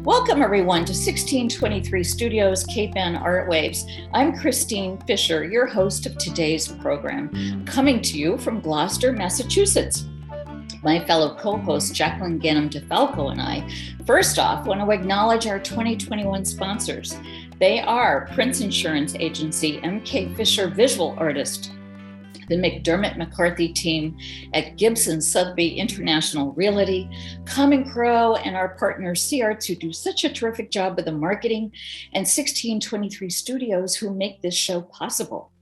Welcome everyone to 1623 Studios Cape Ann ARTWaves. I'm Christine Fisher, your host of today's program, coming to you from Gloucester, Massachusetts. My fellow co-host Jacqueline DeFalco and I, first off, want to acknowledge our 2021 sponsors. They are Prince Insurance Agency, MK Fisher Visual Artist, the McDermott McCarthy team at Gibson Sotheby International Realty, Common Crow, and our partner C-Arts, who do such a terrific job with the marketing, and 1623 Studios, who make this show possible.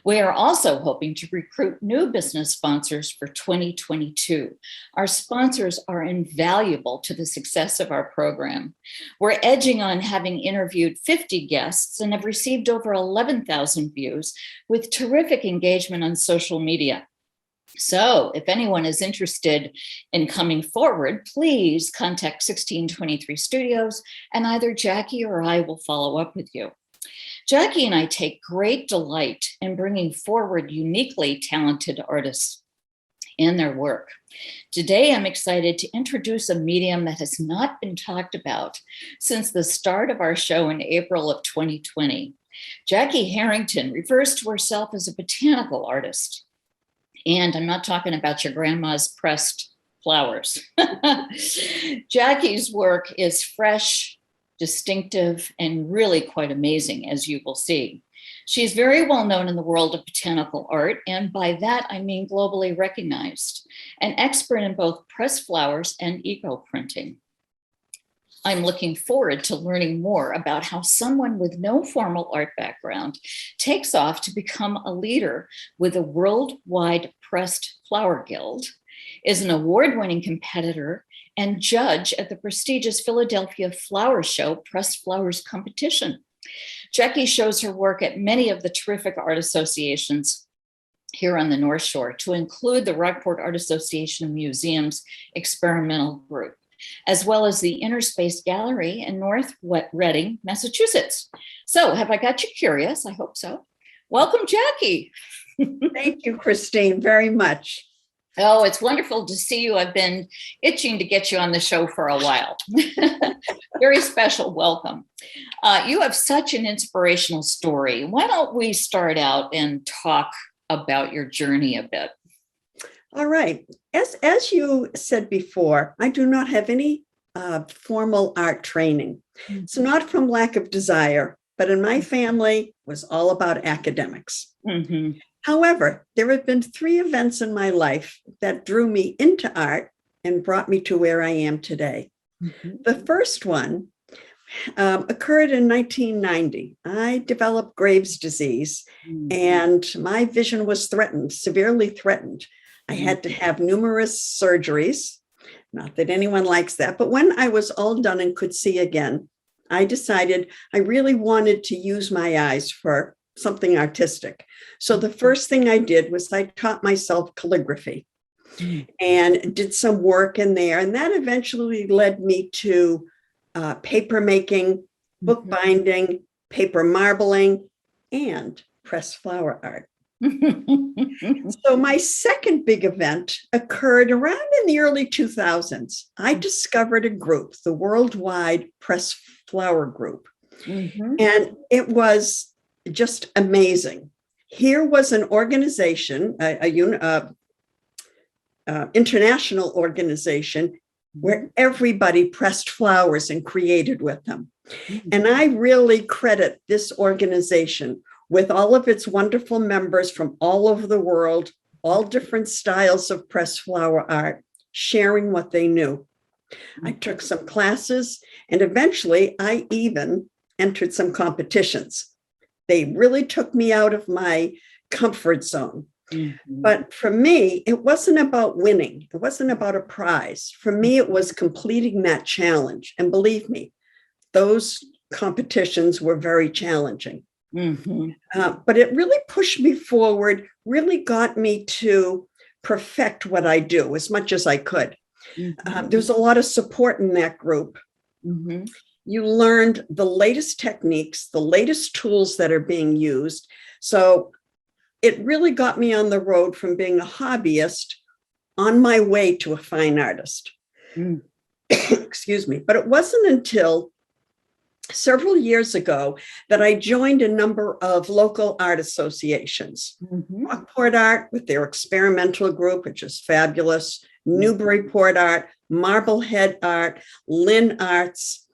We are also hoping to recruit new business sponsors for 2022. Our sponsors are invaluable to the success of our program. We're edging on having interviewed 50 guests and have received over 11,000 views with terrific engagement on social media. So if anyone is interested in coming forward, please contact 1623 Studios and either Jacki or I will follow up with you. Jacki and I take great delight in bringing forward uniquely talented artists and their work. Today, I'm excited to introduce a medium that has not been talked about since the start of our show in April of 2020. Jacqueline Harrington refers to herself as a botanical artist. And I'm not talking about your grandma's pressed flowers. Jacki's work is fresh, distinctive, and really quite amazing, as you will see. She's very well known in the world of botanical art, and by that I mean globally recognized, an expert in both pressed flowers and eco-printing. I'm looking forward to learning more about how someone with no formal art background takes off to become a leader with a worldwide pressed flower guild, is an award-winning competitor and judge at the prestigious Philadelphia Flower Show Pressed Flowers Competition. Jacki shows her work at many of the terrific art associations here on the North Shore, to include the Rockport Art Association Museum's experimental group, as well as the Inner Space Gallery in North Reading, Massachusetts. So have I got you curious? I hope so. Welcome, Jacki. Thank you, Christine, very much. Oh, it's wonderful to see you. I've been itching to get you on the show for a while. Very special welcome. You have such an inspirational story. Why don't we start out and talk about your journey a bit? All right. As you said before, I do not have any formal art training. It's not from lack of desire, but in my family, it was all about academics. Mm-hmm. However, there have been 3 events in my life that drew me into art and brought me to where I am today. Mm-hmm. The first one occurred in 1990. I developed Graves' disease, and my vision was threatened, severely threatened. I had to have numerous surgeries, not that anyone likes that, but when I was all done and could see again, I decided I really wanted to use my eyes for something artistic. So the first thing I did was I taught myself calligraphy and did some work in there. And that eventually led me to paper making, book binding, paper marbling, and pressed flower art. So my second big event occurred around in the early 2000s. I discovered a group, the Worldwide Pressed Flower Group. Mm-hmm. And it was just amazing. Here was an organization, international organization, where everybody pressed flowers and created with them. Mm-hmm. And I really credit this organization with all of its wonderful members from all over the world, all different styles of pressed flower art, sharing what they knew. I took some classes, and eventually I even entered some competitions. They really took me out of my comfort zone. Mm-hmm. But for me, it wasn't about winning. It wasn't about a prize. For me, it was completing that challenge. And believe me, those competitions were very challenging. Mm-hmm. But it really pushed me forward, really got me to perfect what I do as much as I could. Mm-hmm. There was a lot of support in that group. Mm-hmm. You learned the latest techniques, the latest tools that are being used. So it really got me on the road from being a hobbyist on my way to a fine artist. Mm. excuse me, but it wasn't until several years ago that I joined a number of local art associations. Rockport Art with their experimental group, which is fabulous, Newburyport Art, Marblehead Art, Lynn Arts.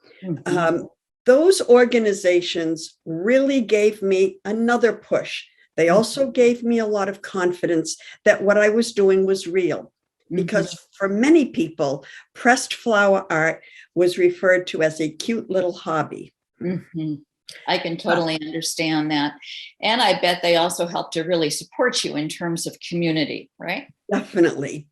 Those organizations really gave me another push. They also gave me a lot of confidence that what I was doing was real. Because for many people, pressed flower art was referred to as a cute little hobby. I can totally understand that. And I bet they also helped to really support you in terms of community, right? Definitely.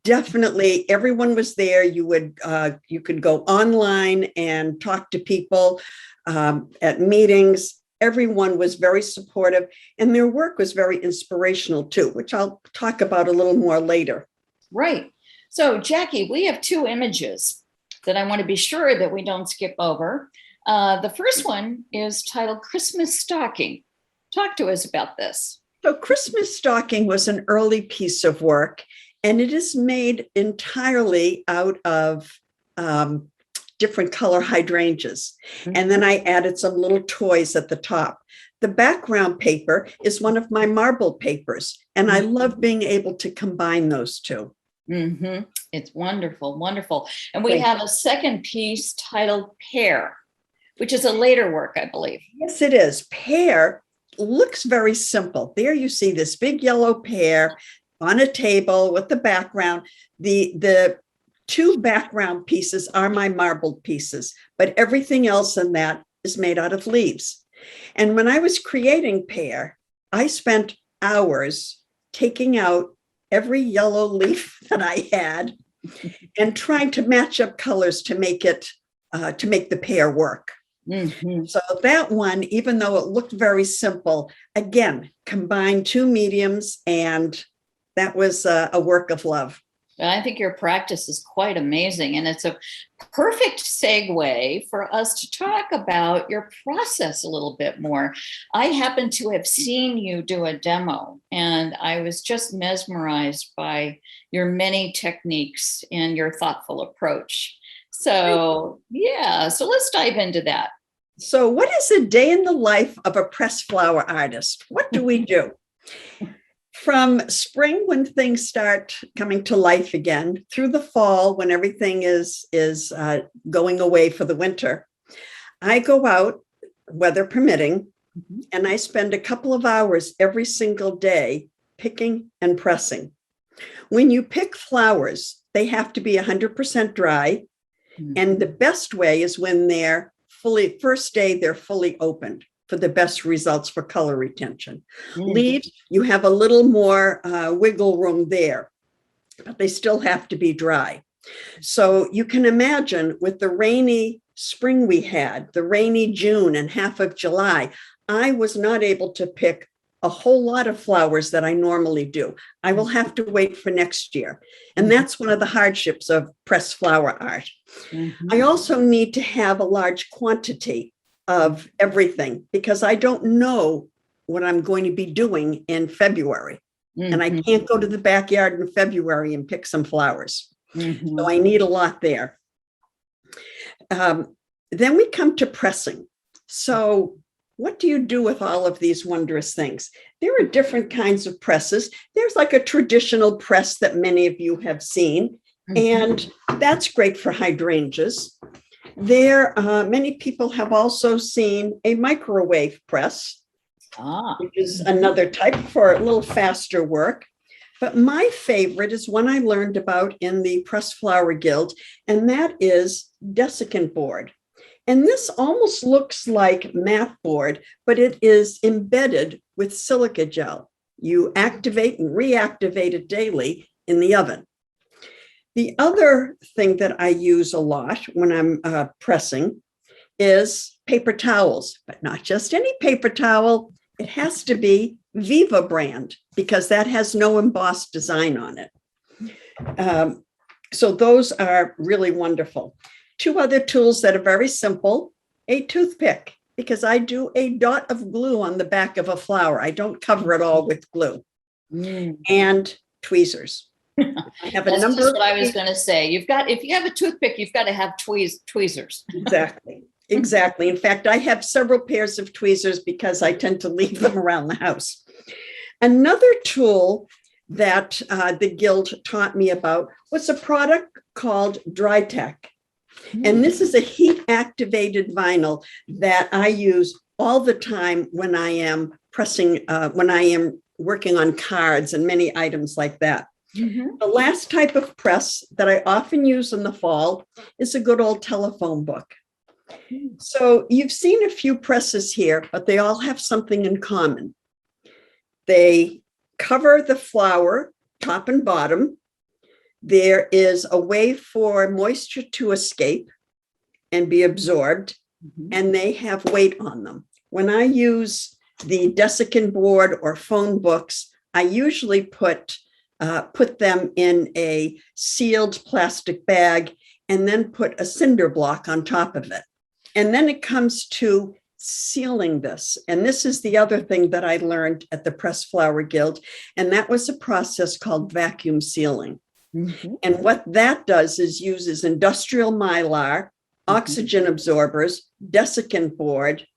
Everyone was there. You could go online and talk to people at meetings. Everyone was very supportive, and their work was very inspirational too, which I'll talk about a little more later. Right. So, Jackie, we have two images that I want to be sure that we don't skip over. The first one is titled Christmas Stocking. Talk to us about this. So Christmas Stocking was an early piece of work, and it is made entirely out of different color hydrangeas. And then I added some little toys at the top. The background paper is one of my marble papers, and I love being able to combine those two. It's wonderful, wonderful. And we have a second piece titled Pear, which is a later work, I believe. Yes, it is. Pear looks very simple. There you see this big yellow pear on a table with the background. The two background pieces are my marbled pieces, but everything else in that is made out of leaves. And when I was creating Pear, I spent hours taking out every yellow leaf that I had and trying to match up colors to make the pear work. So that one, even though it looked very simple, again, combined two mediums, and that was a work of love. I think your practice is quite amazing, and it's a perfect segue for us to talk about your process a little bit more. I happen to have seen you do a demo, and I was just mesmerized by your many techniques and your thoughtful approach. So let's dive into that. So what is a day in the life of a pressed flower artist? What do we do? From spring, when things start coming to life again, through the fall, when everything is going away for the winter, I go out, weather permitting, and I spend a couple of hours every single day picking and pressing. When you pick flowers, they have to be 100% dry, and the best way is when they're first day they're fully opened, for the best results for color retention. Leaves, you have a little more wiggle room there, but they still have to be dry. So you can imagine with the rainy spring we had, the rainy June and half of July, I was not able to pick a whole lot of flowers that I normally do. I will have to wait for next year. And that's one of the hardships of pressed flower art. I also need to have a large quantity of everything, because I don't know what I'm going to be doing in February. And I can't go to the backyard in February and pick some flowers. So I need a lot there. Then we come to pressing. So what do you do with all of these wondrous things? There are different kinds of presses. There's like a traditional press that many of you have seen, and that's great for hydrangeas. Many people have also seen a microwave press, which is another type for a little faster work. But my favorite is one I learned about in the Pressed Flower Guild, and that is Desiccant Board. And this almost looks like mat board, but it is embedded with silica gel. You activate and reactivate it daily in the oven. The other thing that I use a lot when I'm pressing is paper towels, but not just any paper towel. It has to be Viva brand, because that has no embossed design on it. So those are really wonderful. Two other tools that are very simple: a toothpick, because I do a dot of glue on the back of a flower. I don't cover it all with glue. And tweezers. I have a That's number just of what I was going to say. If you have a toothpick, you've got to have tweezers. Exactly. Exactly. In fact, I have several pairs of tweezers because I tend to leave them around the house. Another tool that the Guild taught me about was a product called Dritek. And this is a heat activated vinyl that I use all the time when I am when I am working on cards and many items like that. The last type of press that I often use in the fall is a good old telephone book. So you've seen a few presses here, but they all have something in common. They cover the flower top and bottom. There is a way for moisture to escape and be absorbed, and they have weight on them. When I use the Desiccant Board or phone books, I usually put them in a sealed plastic bag and then put a cinder block on top of it. And then it comes to sealing this. And this is the other thing that I learned at the Press Flower Guild. And that was a process called vacuum sealing. And what that does is uses industrial mylar, oxygen absorbers, Desiccant board,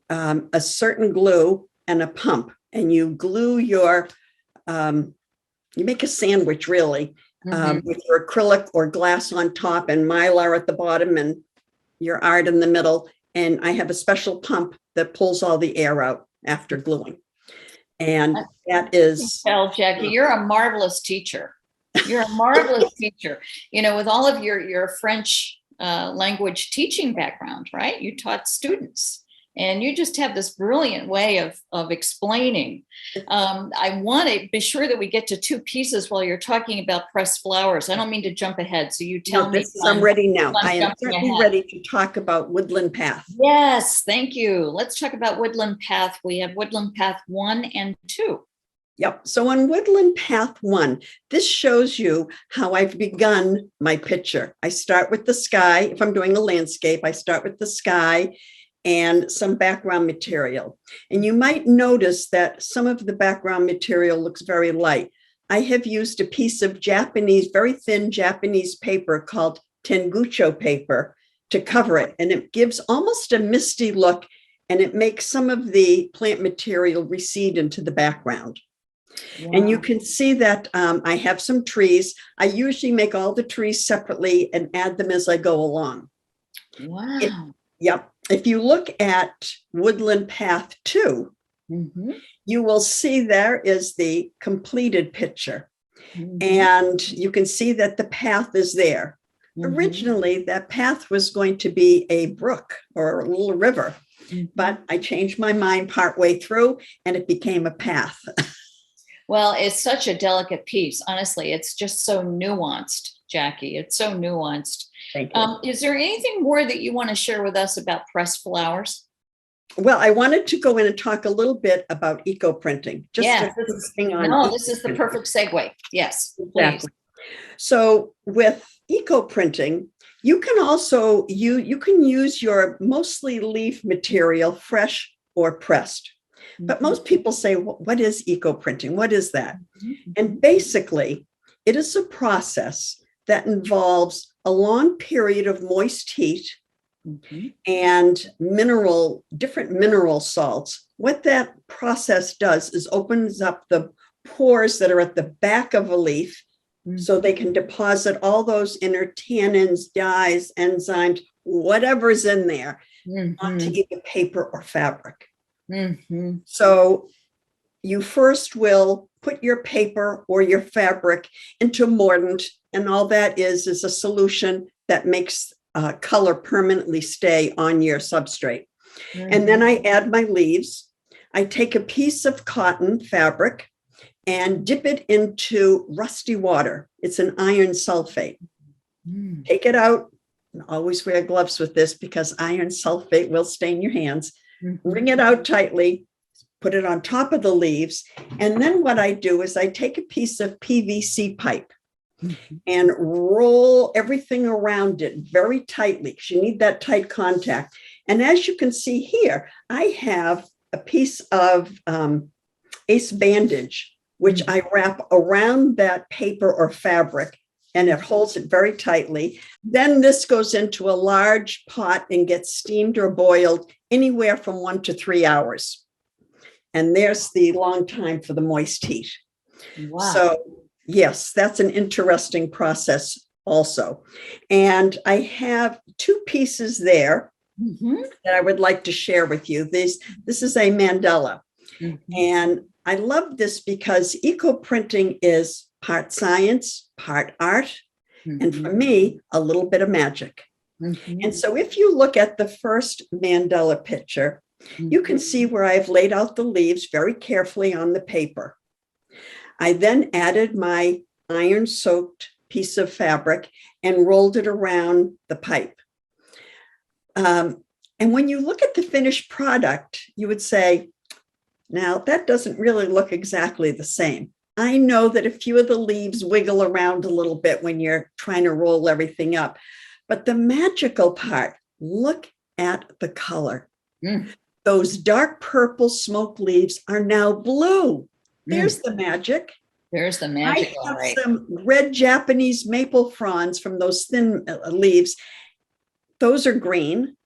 a certain glue, and a pump. And you glue your, you make a sandwich really, with your acrylic or glass on top and mylar at the bottom and your art in the middle. And I have a special pump that pulls all the air out after gluing. And that is. Well, Jackie, you're a marvelous teacher. You're a marvelous teacher, you know, with all of your French language teaching background, right? You taught students and you just have this brilliant way of explaining. I want to be sure that we get to two pieces while you're talking about pressed flowers. I don't mean to jump ahead. So you tell me. I'm ready now. I am certainly ready to talk about Woodland Path. Yes, thank you. Let's talk about Woodland Path. We have Woodland Path 1 and 2. Yep. So on Woodland Path 1, this shows you how I've begun my picture. I start with the sky. If I'm doing a landscape, I start with the sky and some background material. And you might notice that some of the background material looks very light. I have used a piece of Japanese, very thin Japanese paper called tengucho paper to cover it. And it gives almost a misty look, and it makes some of the plant material recede into the background. Wow. And you can see that I have some trees. I usually make all the trees separately and add them as I go along. Wow. Yep. If you look at Woodland Path 2, you will see there is the completed picture. And you can see that the path is there. Originally, that path was going to be a brook or a little river, but I changed my mind partway through and it became a path. Well, it's such a delicate piece. Honestly, it's just so nuanced, Jackie. It's so nuanced. Thank you. Is there anything more that you want to share with us about pressed flowers? Well, I wanted to go in and talk a little bit about eco-printing. This is the perfect segue. Yes, exactly. So with eco-printing, you can also you can use your mostly leaf material, fresh or pressed. But most people say, what is eco-printing? What is that? And basically, it is a process that involves a long period of moist heat and different mineral salts. What that process does is opens up the pores that are at the back of a leaf so they can deposit all those inner tannins, dyes, enzymes, whatever's in there onto either paper or fabric. So you first will put your paper or your fabric into mordant, and all that is a solution that makes color permanently stay on your substrate. And then I add my leaves. I take a piece of cotton fabric and dip it into rusty water. It's an iron sulfate. Take it out, and always wear gloves with this because iron sulfate will stain your hands. Wring it out tightly, put it on top of the leaves. And then what I do is I take a piece of PVC pipe and roll everything around it very tightly because you need that tight contact. And as you can see here, I have a piece of ace bandage which I wrap around that paper or fabric, and it holds it very tightly. Then this goes into a large pot and gets steamed or boiled anywhere from 1 to 3 hours. And there's the long time for the moist heat. Wow. So yes, that's an interesting process also. And I have 2 pieces there that I would like to share with you. This is a mandala. And I love this because eco-printing is part science, part art, and for me, a little bit of magic. And so if you look at the first mandala picture, you can see where I've laid out the leaves very carefully on the paper. I then added my iron-soaked piece of fabric and rolled it around the pipe. And when you look at the finished product, you would say, now that doesn't really look exactly the same. I know that a few of the leaves wiggle around a little bit when you're trying to roll everything up. But the magical part, look at the color. Those dark purple smoke leaves are now blue. There's the magic. There's the magic. I have some red Japanese maple fronds from those thin leaves. Those are green.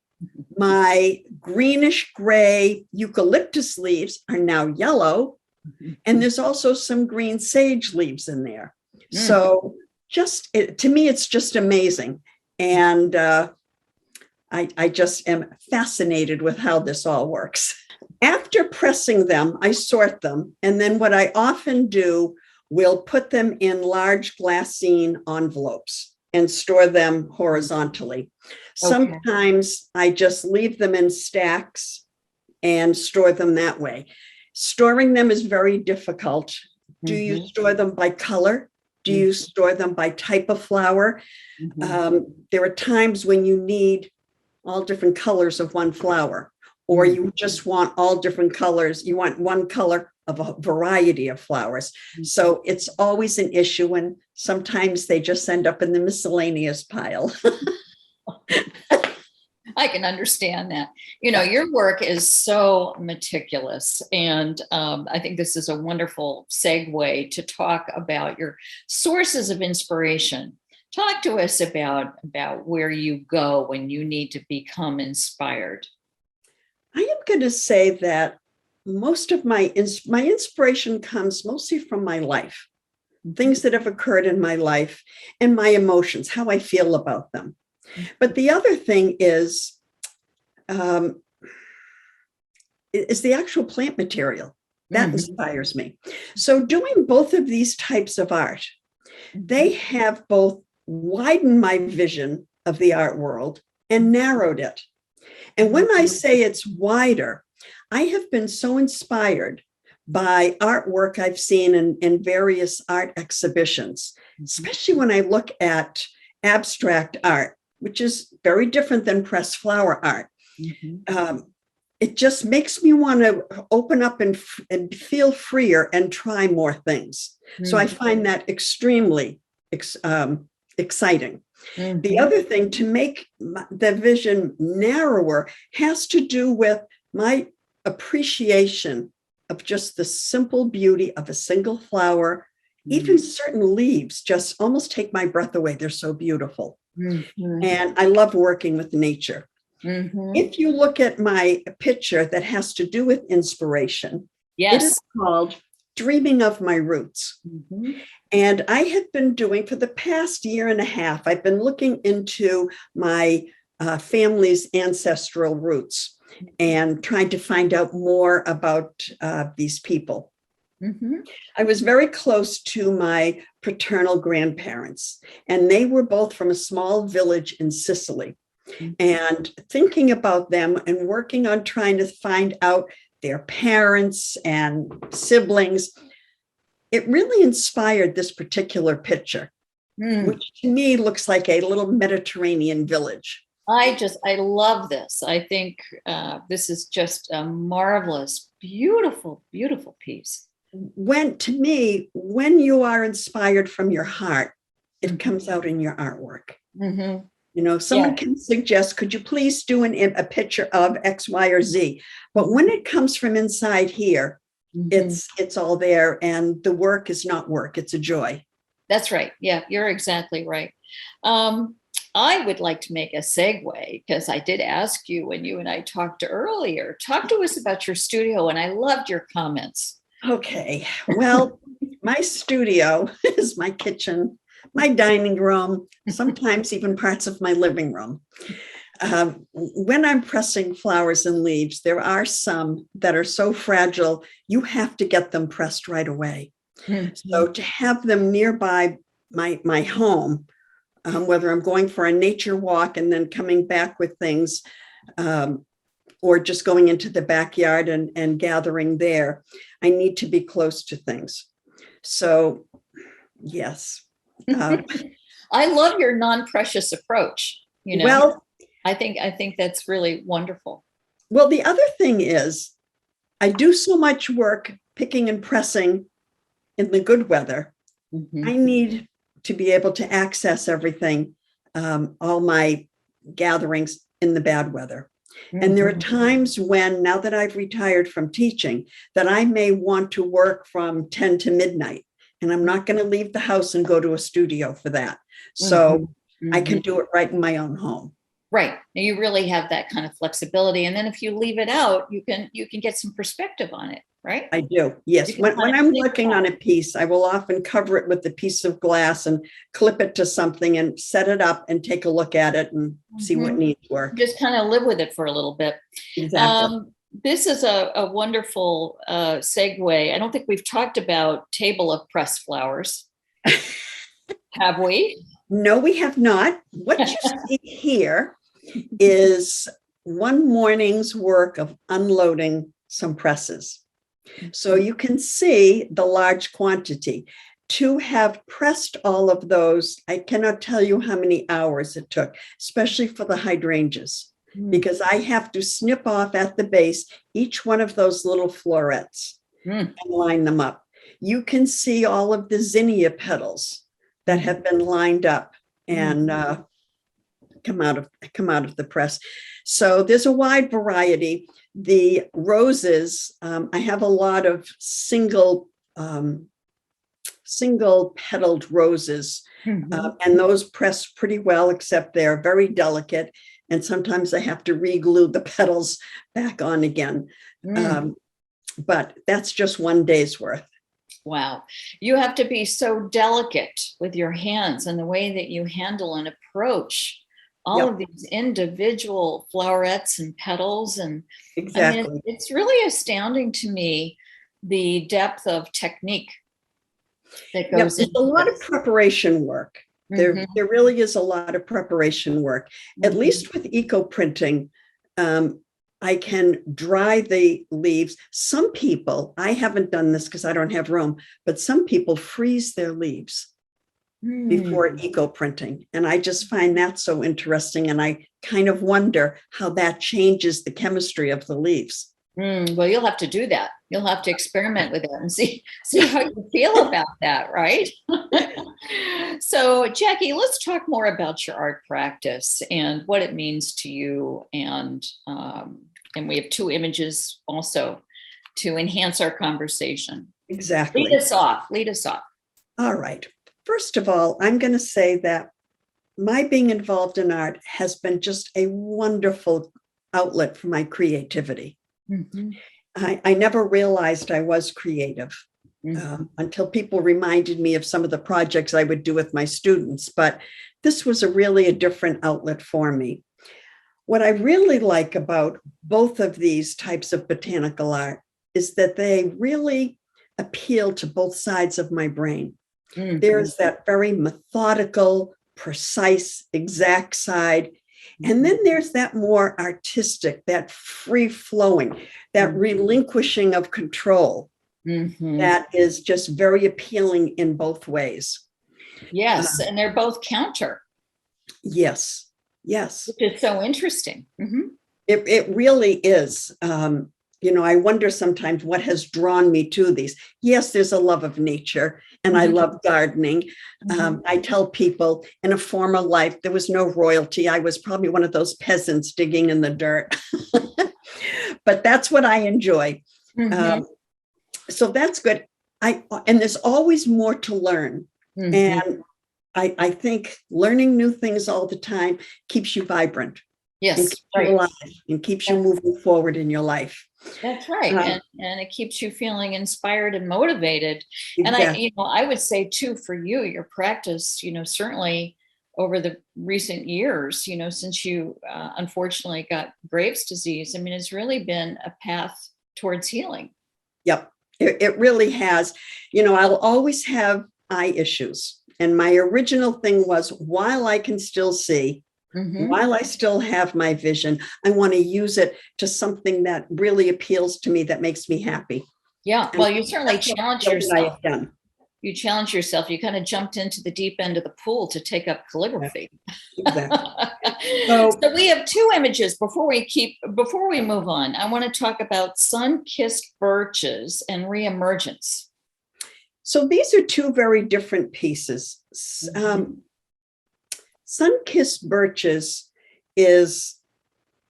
My greenish gray eucalyptus leaves are now yellow. And there's also some green sage leaves in there. So to me, it's just amazing. And I just am fascinated with how this all works. After pressing them, I sort them. And then what I often do, we'll put them in large glassine envelopes and store them horizontally. Sometimes I just leave them in stacks and store them that way. Storing them is very difficult. Do you store them by color? Do you store them by type of flower? There are times when you need all different colors of one flower, or you just want all different colors. You want one color of a variety of flowers. So it's always an issue, and sometimes they just end up in the miscellaneous pile. I can understand that. You know, your work is so meticulous, and I think this is a wonderful segue to talk about your sources of inspiration. Talk to us about where you go when you need to become inspired. I am going to say that most of my inspiration comes mostly from my life, things that have occurred in my life and my emotions, how I feel about them. But the other thing is the actual plant material that inspires me. So doing both of these types of art, they have both widened my vision of the art world and narrowed it. And when I say it's wider, I have been so inspired by artwork I've seen in various art exhibitions, especially when I look at abstract art, which is very different than pressed flower art. It just makes me want to open up and feel freer and try more things. So I find that extremely exciting. The other thing to make the vision narrower has to do with my appreciation of just the simple beauty of a single flower. Even certain leaves just almost take my breath away. They're so beautiful. And I love working with nature. If you look at my picture that has to do with inspiration, it is called Dreaming of My Roots. And I have been doing for the past year and a half, I've been looking into my family's ancestral roots and trying to find out more about these people. I was very close to my paternal grandparents, and they were both from a small village in Sicily. And thinking about them and working on trying to find out their parents and siblings, it really inspired this particular picture, which to me looks like a little Mediterranean village. I love this. I think this is just a marvelous, beautiful, beautiful piece. When you are inspired from your heart, it comes out in your artwork. You know, someone can suggest, could you please do a picture of X, Y, or Z? But when it comes from inside here, it's all there, and the work is not work, it's a joy. That's right. Yeah, you're exactly right. I would like to make a segue, because I did ask you when you and I talked earlier. Talk to us about your studio, and I loved your comments. Okay, well, my studio is my kitchen, my dining room, sometimes even parts of my living room. When I'm pressing flowers and leaves, there are some that are so fragile, you have to get them pressed right away. So to have them nearby my home, whether I'm going for a nature walk and then coming back with things, or just going into the backyard and gathering there, I need to be close to things. So, yes. I love your non-precious approach. Well, I think that's really wonderful. Well, the other thing is, I do so much work picking and pressing in the good weather. I need to be able to access everything, all my gatherings in the bad weather. And there are times when, now that I've retired from teaching, that I may want to work from 10 to midnight, and I'm not going to leave the house and go to a studio for that. So I can do it right in my own home. Right. You really have that kind of flexibility. And then if you leave it out, you can get some perspective on it, right? I do. Yes. When I'm working on a piece, I will often cover it with a piece of glass and clip it to something and set it up and take a look at it and see what needs work. Just kind of live with it for a little bit. Exactly. This is a wonderful segue. I don't think we've talked about table of pressed flowers. Have we? No, we have not. What you see here is one morning's work of unloading some presses. So you can see the large quantity. To have pressed all of those, I cannot tell you how many hours it took, especially for the hydrangeas, because I have to snip off at the base each one of those little florets and line them up. You can see all of the zinnia petals that have been lined up and come out of the press. So there's a wide variety. The roses, I have a lot of single petaled roses, and those press pretty well, except they're very delicate. And sometimes I have to re-glue the petals back on again. But that's just one day's worth. Wow. You have to be so delicate with your hands and the way that you handle and approach all of these individual flowerets and petals. And exactly. I mean, it's really astounding to me, the depth of technique that goes into a lot of preparation work. There really is a lot of preparation work, at least with eco printing. I can dry the leaves. Some people, I haven't done this because I don't have room, but some people freeze their leaves before eco printing. And I just find that so interesting. And I kind of wonder how that changes the chemistry of the leaves. Well, you'll have to do that. You'll have to experiment with it and see how you feel about that, right? So, Jacki, let's talk more about your art practice and what it means to you. And we have two images also to enhance our conversation. Exactly. Lead us off. All right. First of all, I'm going to say that my being involved in art has been just a wonderful outlet for my creativity. I never realized I was creative until people reminded me of some of the projects I would do with my students. But this was really a different outlet for me. What I really like about both of these types of botanical art is that they really appeal to both sides of my brain. There's that very methodical, precise, exact side. And then there's that more artistic, that free flowing, that relinquishing of control that is just very appealing in both ways. Yes, and they're both counter. Yes. Which is so interesting. It really is. I wonder sometimes what has drawn me to these. Yes, there's a love of nature, and I love gardening. I tell people in a former life, there was no royalty. I was probably one of those peasants digging in the dirt. But that's what I enjoy. So that's good. And there's always more to learn. Mhm. And I think learning new things all the time keeps you vibrant and Yes, keeps you right. alive and keeps you moving forward in your life. That's right. And it keeps you feeling inspired and motivated. And Exactly. I would say too, for you, your practice, certainly over the recent years, since you unfortunately got Graves' disease, I mean, it's really been a path towards healing. Yep. It really has. I'll always have eye issues. And my original thing was, while I can still see, while I still have my vision, I want to use it to something that really appeals to me, that makes me happy. Yeah. And Well, you certainly challenge yourself. Done. You challenged yourself. You kind of jumped into the deep end of the pool to take up calligraphy. Exactly. So we have two images before we move on. I want to talk about sun-kissed birches and Re-Emergents. So these are two very different pieces. Sun-kissed birches is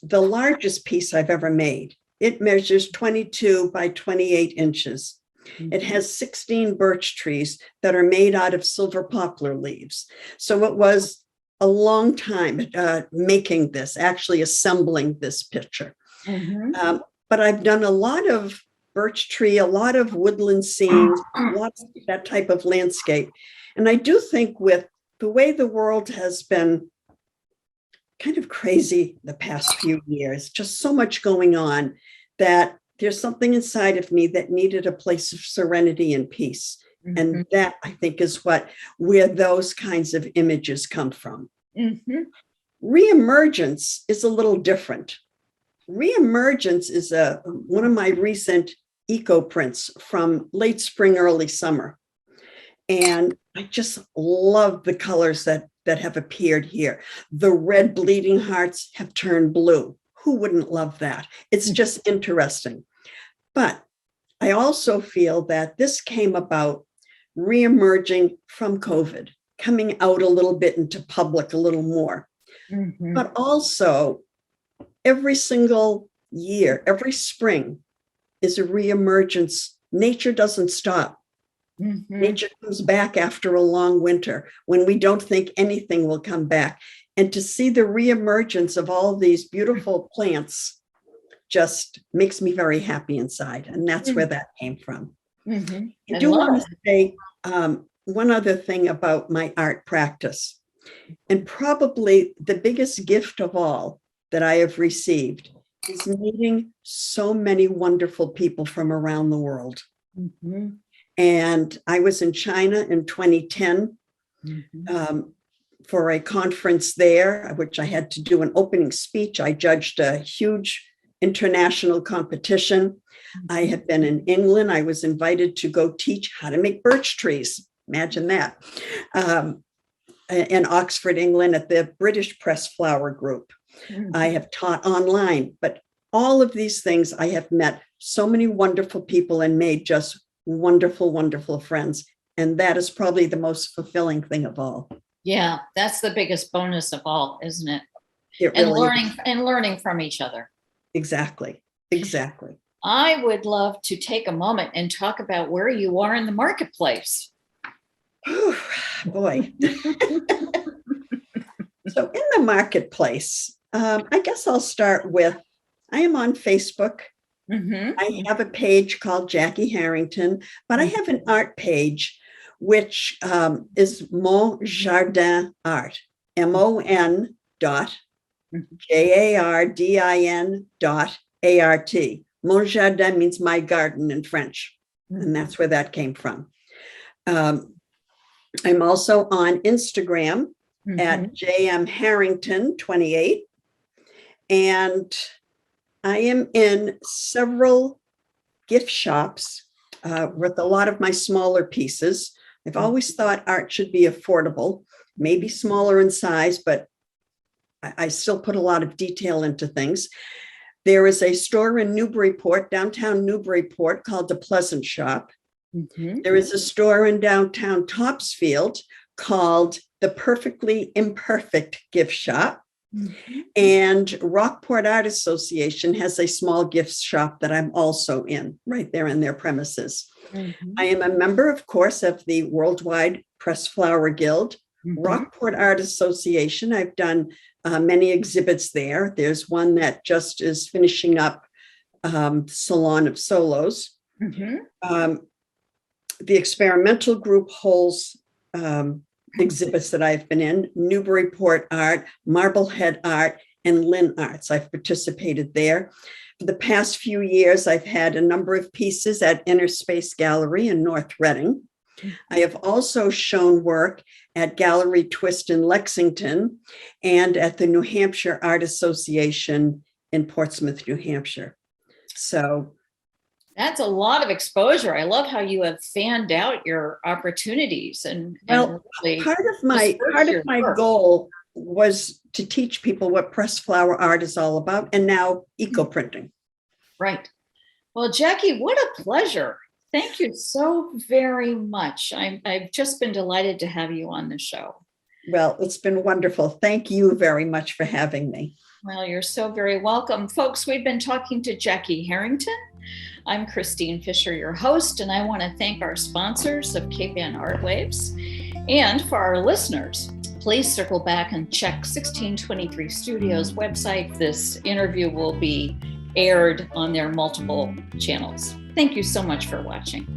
the largest piece I've ever made. It measures 22 by 28 inches. It has 16 birch trees that are made out of silver poplar leaves. So it was a long time making this, actually assembling this picture. But I've done a lot of birch tree, a lot of woodland scenes, lots of that type of landscape. And I do think, with the way the world has been kind of crazy the past few years, just so much going on, that there's something inside of me that needed a place of serenity and peace. And that, I think, is where those kinds of images come from. Re-emergence is a little different. Re-emergence is one of my recent eco prints from late spring, early summer. And I just love the colors that have appeared here. The red bleeding hearts have turned blue. Who wouldn't love that? It's just interesting. But I also feel that this came about re-emerging from COVID, coming out a little bit into public a little more. But also, every single year, every spring is a re-emergence. Nature doesn't stop. Nature comes back after a long winter when we don't think anything will come back. And to see the re-emergence of all these beautiful plants just makes me very happy inside. And that's where that came from. I do want to say one other thing about my art practice. And probably the biggest gift of all that I have received is meeting so many wonderful people from around the world. And I was in China in 2010 for a conference there, which I had to do an opening speech. I judged a huge international competition. I have been in England. I was invited to go teach how to make birch trees. Imagine that. In Oxford, England, at the British Press Flower Group. I have taught online, but all of these things, I have met so many wonderful people and made just wonderful, wonderful friends. And that is probably the most fulfilling thing of all. Yeah, that's the biggest bonus of all, isn't it? It really and learning from each other. Exactly. I would love to take a moment and talk about where you are in the marketplace. Oh, boy. So in the marketplace, I guess I'll start with, I am on Facebook. I have a page called Jackie Harrington, but I have an art page, which is Mon Jardin Art, MON.JARDIN.ART. Mon Jardin means my garden in French, and that's where that came from. I'm also on Instagram at JMHarrington28, and I am in several gift shops with a lot of my smaller pieces. I've always thought art should be affordable, maybe smaller in size, but I still put a lot of detail into things. There is a store in Newburyport, downtown Newburyport, called The Pleasant Shop. There is a store in downtown Topsfield called The Perfectly Imperfect Gift Shop. And Rockport Art Association has a small gift shop that I'm also in, right there in their premises. I am a member, of course, of the Worldwide Pressed Flower Guild, Rockport Art Association. I've done many exhibits there. There's one that just is finishing up, Salon of Solos. The experimental group holds exhibits that I've been in: Newburyport Art, Marblehead Art, and Lynn Arts. I've participated there. For the past few years, I've had a number of pieces at Inner Space Gallery in North Reading. I have also shown work at Gallery Twist in Lexington and at the New Hampshire Art Association in Portsmouth, New Hampshire. So that's a lot of exposure. I love how you have fanned out your opportunities and really part of my goal was to teach people what pressed flower art is all about, and now eco-printing. Right. Well, Jacki, what a pleasure. Thank you so very much. I've just been delighted to have you on the show. Well, it's been wonderful. Thank you very much for having me. Well, you're so very welcome. Folks, we've been talking to Jacqueline Harrington. I'm Christine Fisher, your host, and I want to thank our sponsors of Cape Ann ARTWaves. And for our listeners, please circle back and check 1623 Studios website. This interview will be aired on their multiple channels. Thank you so much for watching.